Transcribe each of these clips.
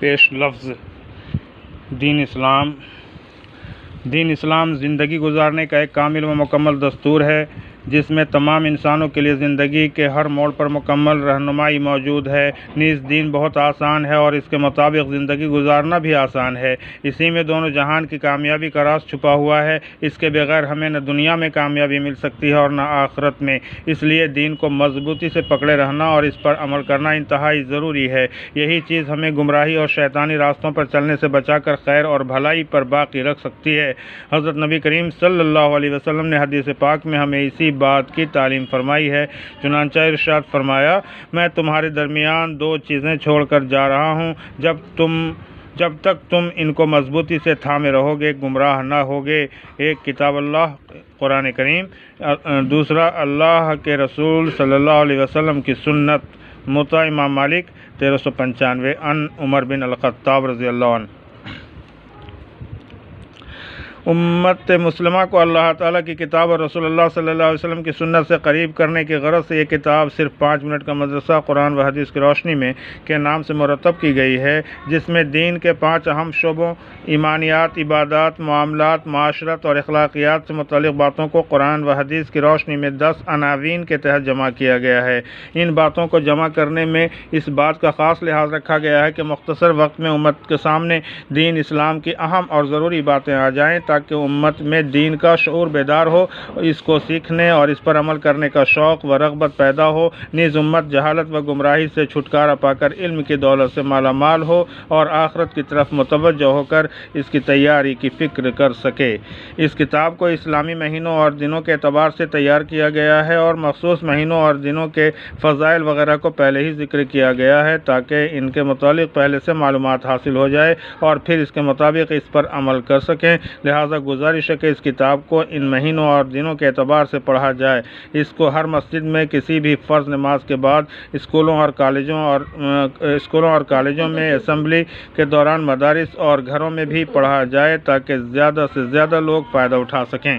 پیش لفظ دین اسلام زندگی گزارنے کا ایک کامل و مکمل دستور ہے جس میں تمام انسانوں کے لیے زندگی کے ہر موڑ پر مکمل رہنمائی موجود ہے۔ نیز دین بہت آسان ہے اور اس کے مطابق زندگی گزارنا بھی آسان ہے۔ اسی میں دونوں جہان کی کامیابی کا راز چھپا ہوا ہے۔ اس کے بغیر ہمیں نہ دنیا میں کامیابی مل سکتی ہے اور نہ آخرت میں۔ اس لیے دین کو مضبوطی سے پکڑے رہنا اور اس پر عمل کرنا انتہائی ضروری ہے۔ یہی چیز ہمیں گمراہی اور شیطانی راستوں پر چلنے سے بچا کر خیر اور بھلائی پر باقی رکھ سکتی ہے۔ حضرت نبی کریم صلی اللہ علیہ وسلم نے حدیث پاک میں ہمیں اسی بات کی تعلیم فرمائی ہے۔ چنانچہ ارشاد فرمایا، میں تمہارے درمیان دو چیزیں چھوڑ کر جا رہا ہوں، جب تک تم ان کو مضبوطی سے تھامے رہو گے گمراہ نہ ہوگے۔ ایک کتاب اللہ قرآن کریم، دوسرا اللہ کے رسول صلی اللہ علیہ وسلم کی سنت۔ موطا امام مالک 1395 عن عمر بن الخطاب رضی اللہ عنہ۔ امت مسلمہ کو اللہ تعالیٰ کی کتاب اور رسول اللہ صلی اللہ علیہ وسلم کی سنت سے قریب کرنے کی غرض سے یہ کتاب صرف 5 منٹ کا مدرسہ قرآن و حدیث کی روشنی میں کے نام سے مرتب کی گئی ہے، جس میں دین کے 5 اہم شعبوں ایمانیات، عبادات، معاملات، معاشرت اور اخلاقیات سے متعلق باتوں کو قرآن و حدیث کی روشنی میں 10 عناوین کے تحت جمع کیا گیا ہے۔ ان باتوں کو جمع کرنے میں اس بات کا خاص لحاظ رکھا گیا ہے کہ مختصر وقت میں امت کے سامنے دین اسلام کی اہم اور ضروری باتیں آ جائیں تاکہ امت میں دین کا شعور بیدار ہو، اس کو سیکھنے اور اس پر عمل کرنے کا شوق و رغبت پیدا ہو، نیز امت جہالت و گمراہی سے چھٹکارا پا کر علم کی دولت سے مالا مال ہو اور آخرت کی طرف متوجہ ہو کر اس کی تیاری کی فکر کر سکے۔ اس کتاب کو اسلامی مہینوں اور دنوں کے اعتبار سے تیار کیا گیا ہے اور مخصوص مہینوں اور دنوں کے فضائل وغیرہ کو پہلے ہی ذکر کیا گیا ہے تاکہ ان کے متعلق پہلے سے معلومات حاصل ہو جائے اور پھر اس کے مطابق اس پر عمل کر سکیں۔ لہذا گزارش ہے کہ اس کتاب کو ان مہینوں اور دنوں کے اعتبار سے پڑھا جائے۔ اس کو ہر مسجد میں کسی بھی فرض نماز کے بعد، اسکولوں اور کالجوں میں، اسمبلی کے دوران، مدارس اور گھروں میں بھی پڑھا جائے تاکہ زیادہ سے زیادہ لوگ فائدہ اٹھا سکیں۔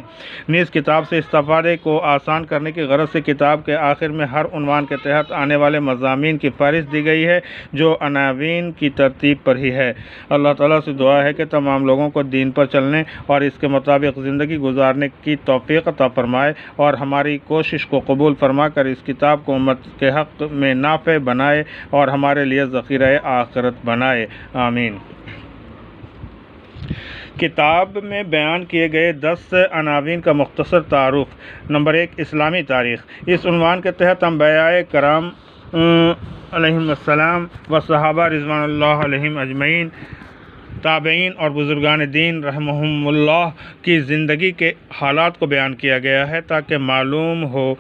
نیز کتاب سے استفادے کو آسان کرنے کی غرض سے کتاب کے آخر میں ہر عنوان کے تحت آنے والے مضامین کی فہرست دی گئی ہے جو عناوین کی ترتیب پر ہی ہے۔ اللہ تعالیٰ سے دعا ہے کہ تمام لوگوں کو دین پر چلنے اور اس کے مطابق زندگی گزارنے کی توفیق عطا فرمائے اور ہماری کوشش کو قبول فرما کر اس کتاب کو امت کے حق میں نافع بنائے اور ہمارے لیے ذخیرہ آخرت بنائے، آمین۔ کتاب میں بیان کیے گئے 10 عناوین کا مختصر تعارف۔ نمبر 1، اسلامی تاریخ۔ اس عنوان کے تحت انبیاء کرام علیہم السلام و صحابہ رضوان اللہ علیہم اجمعین، تابعین اور بزرگان دین رحمہم اللہ کی زندگی کے حالات کو بیان کیا گیا ہے تاکہ معلوم ہو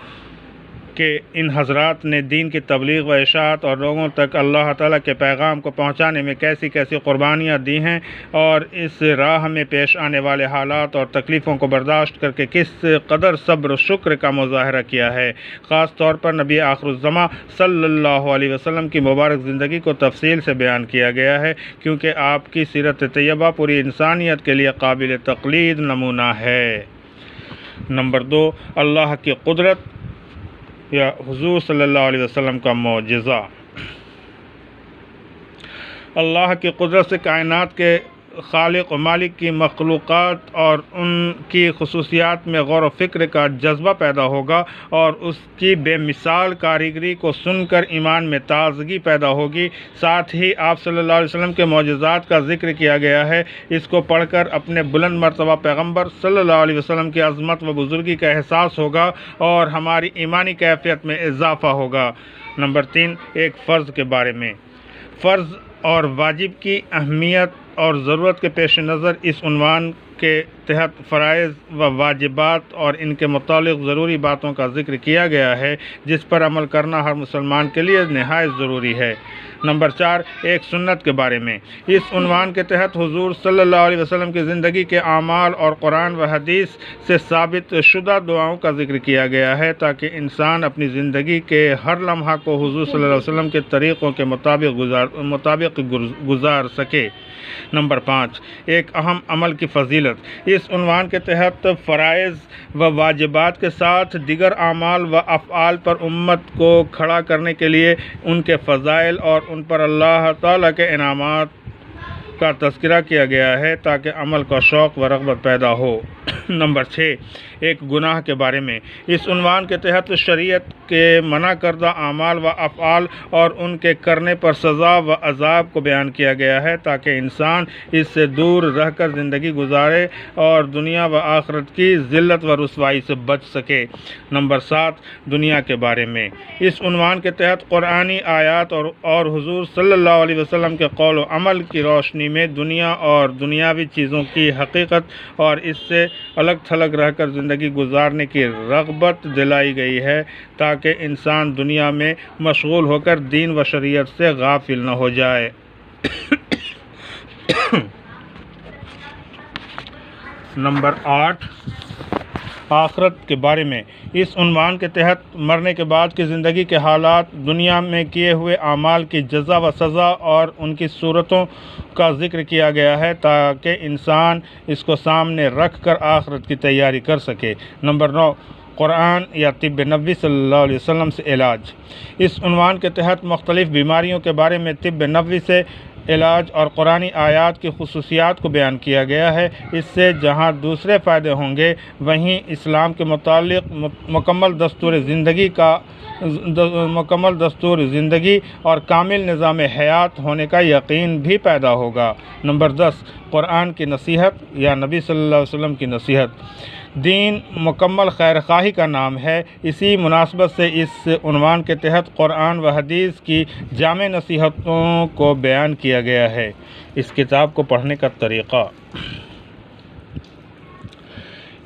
کہ ان حضرات نے دین کی تبلیغ و اشاعت اور لوگوں تک اللہ تعالیٰ کے پیغام کو پہنچانے میں کیسی کیسی قربانیاں دی ہیں اور اس راہ میں پیش آنے والے حالات اور تکلیفوں کو برداشت کر کے کس قدر صبر و شکر کا مظاہرہ کیا ہے۔ خاص طور پر نبی آخر الزماں صلی اللہ علیہ وسلم کی مبارک زندگی کو تفصیل سے بیان کیا گیا ہے کیونکہ آپ کی سیرت طیبہ پوری انسانیت کے لیے قابل تقلید نمونہ ہے۔ نمبر 2، اللہ کی قدرت یا حضور صلی اللہ علیہ وسلم کا معجزہ۔ اللہ کی قدرت سے کائنات کے خالق و مالک کی مخلوقات اور ان کی خصوصیات میں غور و فکر کا جذبہ پیدا ہوگا اور اس کی بے مثال کاریگری کو سن کر ایمان میں تازگی پیدا ہوگی۔ ساتھ ہی آپ صلی اللہ علیہ وسلم کے معجزات کا ذکر کیا گیا ہے، اس کو پڑھ کر اپنے بلند مرتبہ پیغمبر صلی اللہ علیہ وسلم کی عظمت و بزرگی کا احساس ہوگا اور ہماری ایمانی کیفیت میں اضافہ ہوگا۔ نمبر 3، ایک فرض کے بارے میں۔ فرض اور واجب کی اہمیت اور ضرورت کے پیش نظر اس عنوان کے تحت فرائض و واجبات اور ان کے متعلق ضروری باتوں کا ذکر کیا گیا ہے جس پر عمل کرنا ہر مسلمان کے لیے نہایت ضروری ہے۔ نمبر 4، ایک سنت کے بارے میں۔ اس عنوان کے تحت حضور صلی اللہ علیہ وسلم کی زندگی کے اعمال اور قرآن و حدیث سے ثابت شدہ دعاؤں کا ذکر کیا گیا ہے تاکہ انسان اپنی زندگی کے ہر لمحہ کو حضور صلی اللہ علیہ وسلم کے طریقوں کے مطابق گزار سکے۔ نمبر 5، ایک اہم عمل کی فضیلت۔ اس عنوان کے تحت فرائض و واجبات کے ساتھ دیگر اعمال و افعال پر امت کو کھڑا کرنے کے لیے ان کے فضائل اور ان پر اللہ تعالیٰ کے انعامات کا تذکرہ کیا گیا ہے تاکہ عمل کا شوق و رغبت پیدا ہو۔ نمبر 6، ایک گناہ کے بارے میں۔ اس عنوان کے تحت شریعت کے منع کردہ اعمال و افعال اور ان کے کرنے پر سزا و عذاب کو بیان کیا گیا ہے تاکہ انسان اس سے دور رہ کر زندگی گزارے اور دنیا و آخرت کی ذلت و رسوائی سے بچ سکے۔ نمبر 7، دنیا کے بارے میں۔ اس عنوان کے تحت قرآنی آیات اور حضور صلی اللہ علیہ وسلم کے قول و عمل کی روشنی میں دنیا اور دنیاوی چیزوں کی حقیقت اور اس سے الگ تھلگ رہ کر زندگی گزارنے کی رغبت دلائی گئی ہے تاکہ انسان دنیا میں مشغول ہو کر دین و شریعت سے غافل نہ ہو جائے۔ نمبر 8، آخرت کے بارے میں۔ اس عنوان کے تحت مرنے کے بعد کی زندگی کے حالات، دنیا میں کیے ہوئے اعمال کی جزا و سزا اور ان کی صورتوں کا ذکر کیا گیا ہے تاکہ انسان اس کو سامنے رکھ کر آخرت کی تیاری کر سکے۔ نمبر 9، قرآن یا طب نبوی صلی اللہ علیہ وسلم سے علاج۔ اس عنوان کے تحت مختلف بیماریوں کے بارے میں طب نبوی سے علاج اور قرآنی آیات کی خصوصیات کو بیان کیا گیا ہے۔ اس سے جہاں دوسرے فائدے ہوں گے وہیں اسلام کے متعلق مکمل دستور زندگی اور کامل نظام حیات ہونے کا یقین بھی پیدا ہوگا۔ نمبر 10، قرآن کی نصیحت یا نبی صلی اللہ علیہ وسلم کی نصیحت۔ دین مکمل خیر خواہی کا نام ہے، اسی مناسبت سے اس عنوان کے تحت قرآن و حدیث کی جامع نصیحتوں کو بیان کیا گیا ہے۔ اس کتاب کو پڑھنے کا طریقہ۔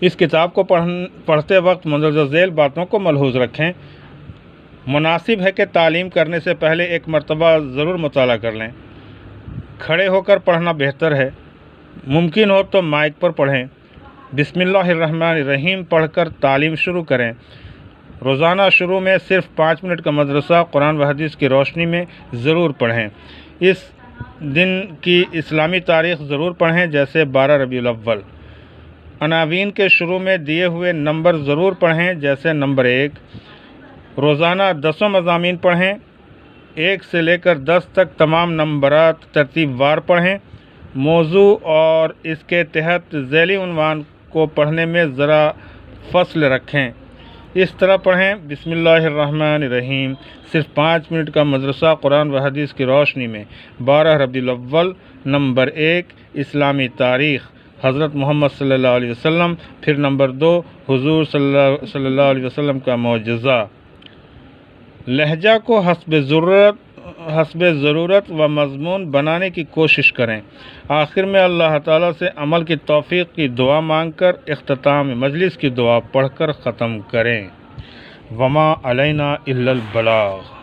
اس کتاب کو پڑھتے وقت مندرجہ ذیل باتوں کو ملحوظ رکھیں۔ مناسب ہے کہ تعلیم کرنے سے پہلے ایک مرتبہ ضرور مطالعہ کر لیں۔ کھڑے ہو کر پڑھنا بہتر ہے، ممکن ہو تو مائک پر پڑھیں۔ بسم اللہ الرحمن الرحیم پڑھ کر تعلیم شروع کریں۔ روزانہ شروع میں صرف 5 منٹ کا مدرسہ قرآن و حدیث کی روشنی میں ضرور پڑھیں۔ اس دن کی اسلامی تاریخ ضرور پڑھیں، جیسے 12 ربیع الاول۔ عناوین کے شروع میں دیے ہوئے نمبر ضرور پڑھیں، جیسے نمبر 1۔ روزانہ 10 مضامین پڑھیں، 1 سے لے کر 10 تک تمام نمبرات ترتیب وار پڑھیں۔ موضوع اور اس کے تحت ذیلی عنوان کو پڑھنے میں ذرا فصل رکھیں۔ اس طرح پڑھیں: بسم اللہ الرحمن الرحیم، صرف 5 منٹ کا مدرسہ قرآن و حدیث کی روشنی میں، 12 ربیع الاول۔ نمبر 1، اسلامی تاریخ، حضرت محمد صلی اللہ علیہ وسلم۔ پھر نمبر 2، حضور صلی اللہ علیہ وسلم کا معجزہ۔ لہجہ کو حسب ضرورت و مضمون بنانے کی کوشش کریں۔ آخر میں اللہ تعالیٰ سے عمل کی توفیق کی دعا مانگ کر اختتام مجلس کی دعا پڑھ کر ختم کریں۔ وما علینا الا البلاغ۔